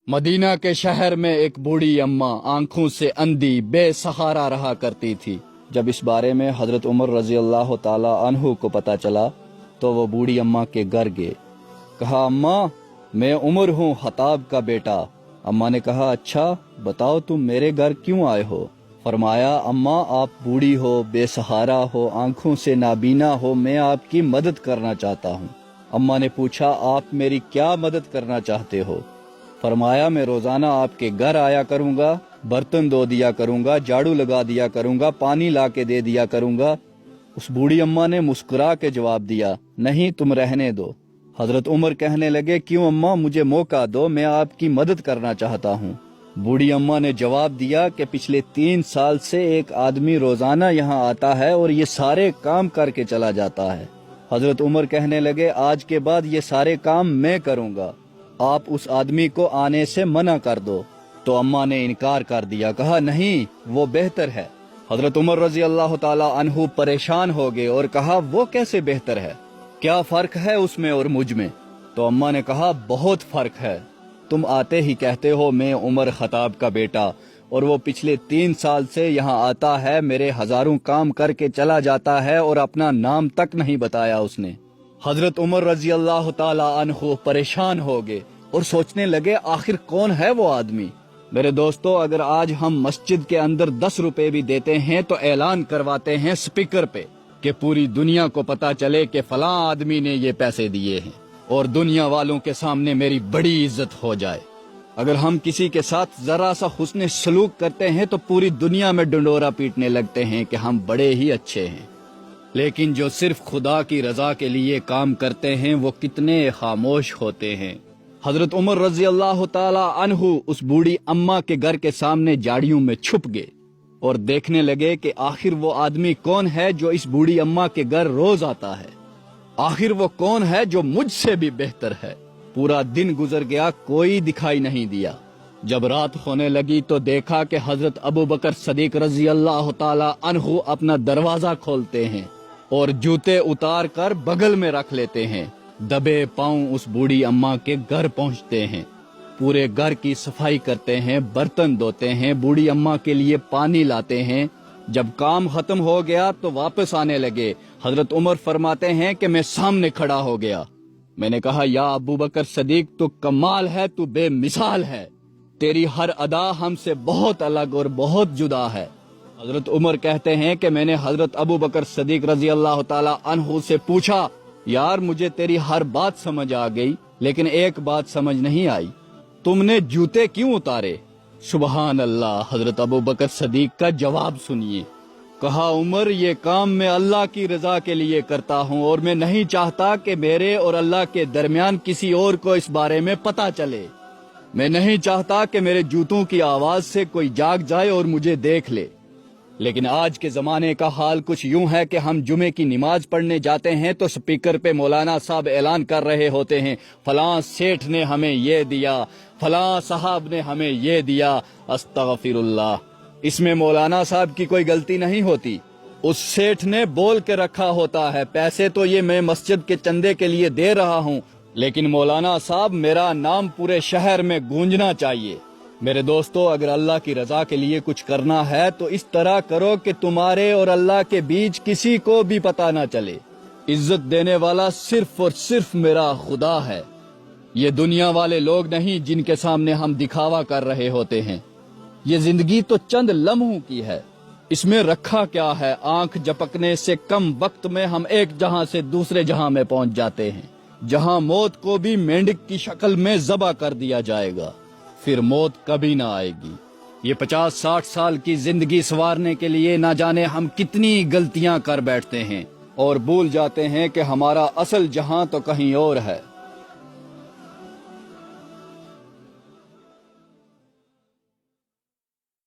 مدینہ کے شہر میں ایک بوڑھی اماں آنکھوں سے اندھی بے سہارا رہا کرتی تھی۔ جب اس بارے میں حضرت عمر رضی اللہ تعالی عنہ کو پتہ چلا تو وہ بوڑھی اماں کے گھر گئے۔ کہا، اماں میں عمر ہوں، خطاب کا بیٹا۔ اماں نے کہا، اچھا بتاؤ تم میرے گھر کیوں آئے ہو؟ فرمایا، اماں آپ بوڑھی ہو، بے سہارا ہو، آنکھوں سے نابینا ہو، میں آپ کی مدد کرنا چاہتا ہوں۔ اماں نے پوچھا، آپ میری کیا مدد کرنا چاہتے ہو؟ فرمایا، میں روزانہ آپ کے گھر آیا کروں گا، برتن دھو دیا کروں گا، جھاڑو لگا دیا کروں گا، پانی لا کے دے دیا کروں گا۔ اس بوڑھی اماں نے مسکرا کے جواب دیا، نہیں تم رہنے دو۔ حضرت عمر کہنے لگے، کیوں اماں، مجھے موقع دو، میں آپ کی مدد کرنا چاہتا ہوں۔ بوڑھی اماں نے جواب دیا کہ پچھلے 3 سال سے ایک آدمی روزانہ یہاں آتا ہے اور یہ سارے کام کر کے چلا جاتا ہے۔ حضرت عمر کہنے لگے، آج کے بعد یہ سارے کام میں کروں گا، آپ اس آدمی کو آنے سے منع کر دو۔ تو اماں نے انکار کر دیا، کہا نہیں وہ بہتر ہے۔ حضرت عمر رضی اللہ تعالی عنہ پریشان ہو گئے اور کہا، وہ کیسے بہتر ہے؟ کیا فرق ہے اس میں اور مجھ میں؟ تو اماں نے کہا، بہت فرق ہے۔ تم آتے ہی کہتے ہو میں عمر خطاب کا بیٹا، اور وہ پچھلے 3 سال سے یہاں آتا ہے، میرے ہزاروں کام کر کے چلا جاتا ہے اور اپنا نام تک نہیں بتایا اس نے۔ حضرت عمر رضی اللہ تعالی عنہ پریشان ہو گئے اور سوچنے لگے، آخر کون ہے وہ آدمی؟ میرے دوستو، اگر آج ہم مسجد کے اندر 10 روپے بھی دیتے ہیں تو اعلان کرواتے ہیں سپیکر پہ کہ پوری دنیا کو پتا چلے کہ فلاں آدمی نے یہ پیسے دیے ہیں اور دنیا والوں کے سامنے میری بڑی عزت ہو جائے۔ اگر ہم کسی کے ساتھ ذرا سا حسن سلوک کرتے ہیں تو پوری دنیا میں ڈنڈورا پیٹنے لگتے ہیں کہ ہم بڑے ہی اچھے ہیں، لیکن جو صرف خدا کی رضا کے لیے کام کرتے ہیں وہ کتنے خاموش ہوتے ہیں۔ حضرت عمر رضی اللہ تعالی عنہ اس بوڑھی اماں کے گھر کے سامنے جھاڑیوں میں چھپ گئے اور دیکھنے لگے کہ آخر وہ آدمی کون ہے جو اس بوڑھی اماں کے گھر روز آتا ہے، آخر وہ کون ہے جو مجھ سے بھی بہتر ہے۔ پورا دن گزر گیا، کوئی دکھائی نہیں دیا۔ جب رات ہونے لگی تو دیکھا کہ حضرت ابو بکر صدیق رضی اللہ تعالی عنہ اپنا دروازہ کھولتے ہیں اور جوتے اتار کر بغل میں رکھ لیتے ہیں، دبے پاؤں اس بوڑھی اماں کے گھر پہنچتے ہیں، پورے گھر کی صفائی کرتے ہیں، برتن دھوتے ہیں، بوڑھی اماں کے لیے پانی لاتے ہیں۔ جب کام ختم ہو گیا تو واپس آنے لگے۔ حضرت عمر فرماتے ہیں کہ میں سامنے کھڑا ہو گیا۔ میں نے کہا، یا ابو بکر صدیق، تو کمال ہے، تو بے مثال ہے، تیری ہر ادا ہم سے بہت الگ اور بہت جدا ہے۔ حضرت عمر کہتے ہیں کہ میں نے حضرت ابو بکر صدیق رضی اللہ تعالی عنہ سے پوچھا، یار مجھے تیری ہر بات سمجھ آ گئی، لیکن ایک بات سمجھ نہیں آئی، تم نے جوتے کیوں اتارے؟ سبحان اللہ۔ حضرت ابو بکر صدیق کا جواب سنیے۔ کہا، عمر یہ کام میں اللہ کی رضا کے لیے کرتا ہوں اور میں نہیں چاہتا کہ میرے اور اللہ کے درمیان کسی اور کو اس بارے میں پتہ چلے۔ میں نہیں چاہتا کہ میرے جوتوں کی آواز سے کوئی جاگ جائے اور مجھے دیکھ لے۔ لیکن آج کے زمانے کا حال کچھ یوں ہے کہ ہم جمعے کی نماز پڑھنے جاتے ہیں تو سپیکر پہ مولانا صاحب اعلان کر رہے ہوتے ہیں، فلاں سیٹھ نے ہمیں یہ دیا، فلاں صاحب نے ہمیں یہ دیا۔ استغفر اللہ، اس میں مولانا صاحب کی کوئی غلطی نہیں ہوتی، اس سیٹھ نے بول کے رکھا ہوتا ہے، پیسے تو یہ میں مسجد کے چندے کے لیے دے رہا ہوں، لیکن مولانا صاحب میرا نام پورے شہر میں گونجنا چاہیے۔ میرے دوستو، اگر اللہ کی رضا کے لیے کچھ کرنا ہے تو اس طرح کرو کہ تمہارے اور اللہ کے بیچ کسی کو بھی پتہ نہ چلے۔ عزت دینے والا صرف اور صرف میرا خدا ہے، یہ دنیا والے لوگ نہیں جن کے سامنے ہم دکھاوا کر رہے ہوتے ہیں۔ یہ زندگی تو چند لمحوں کی ہے، اس میں رکھا کیا ہے؟ آنکھ جھپکنے سے کم وقت میں ہم ایک جہاں سے دوسرے جہاں میں پہنچ جاتے ہیں، جہاں موت کو بھی مینڈک کی شکل میں ذبح کر دیا جائے گا، پھر موت کبھی نہ آئے گی۔ یہ 50-60 سال کی زندگی سنوارنے کے لیے نہ جانے ہم کتنی غلطیاں کر بیٹھتے ہیں اور بھول جاتے ہیں کہ ہمارا اصل جہاں تو کہیں اور ہے۔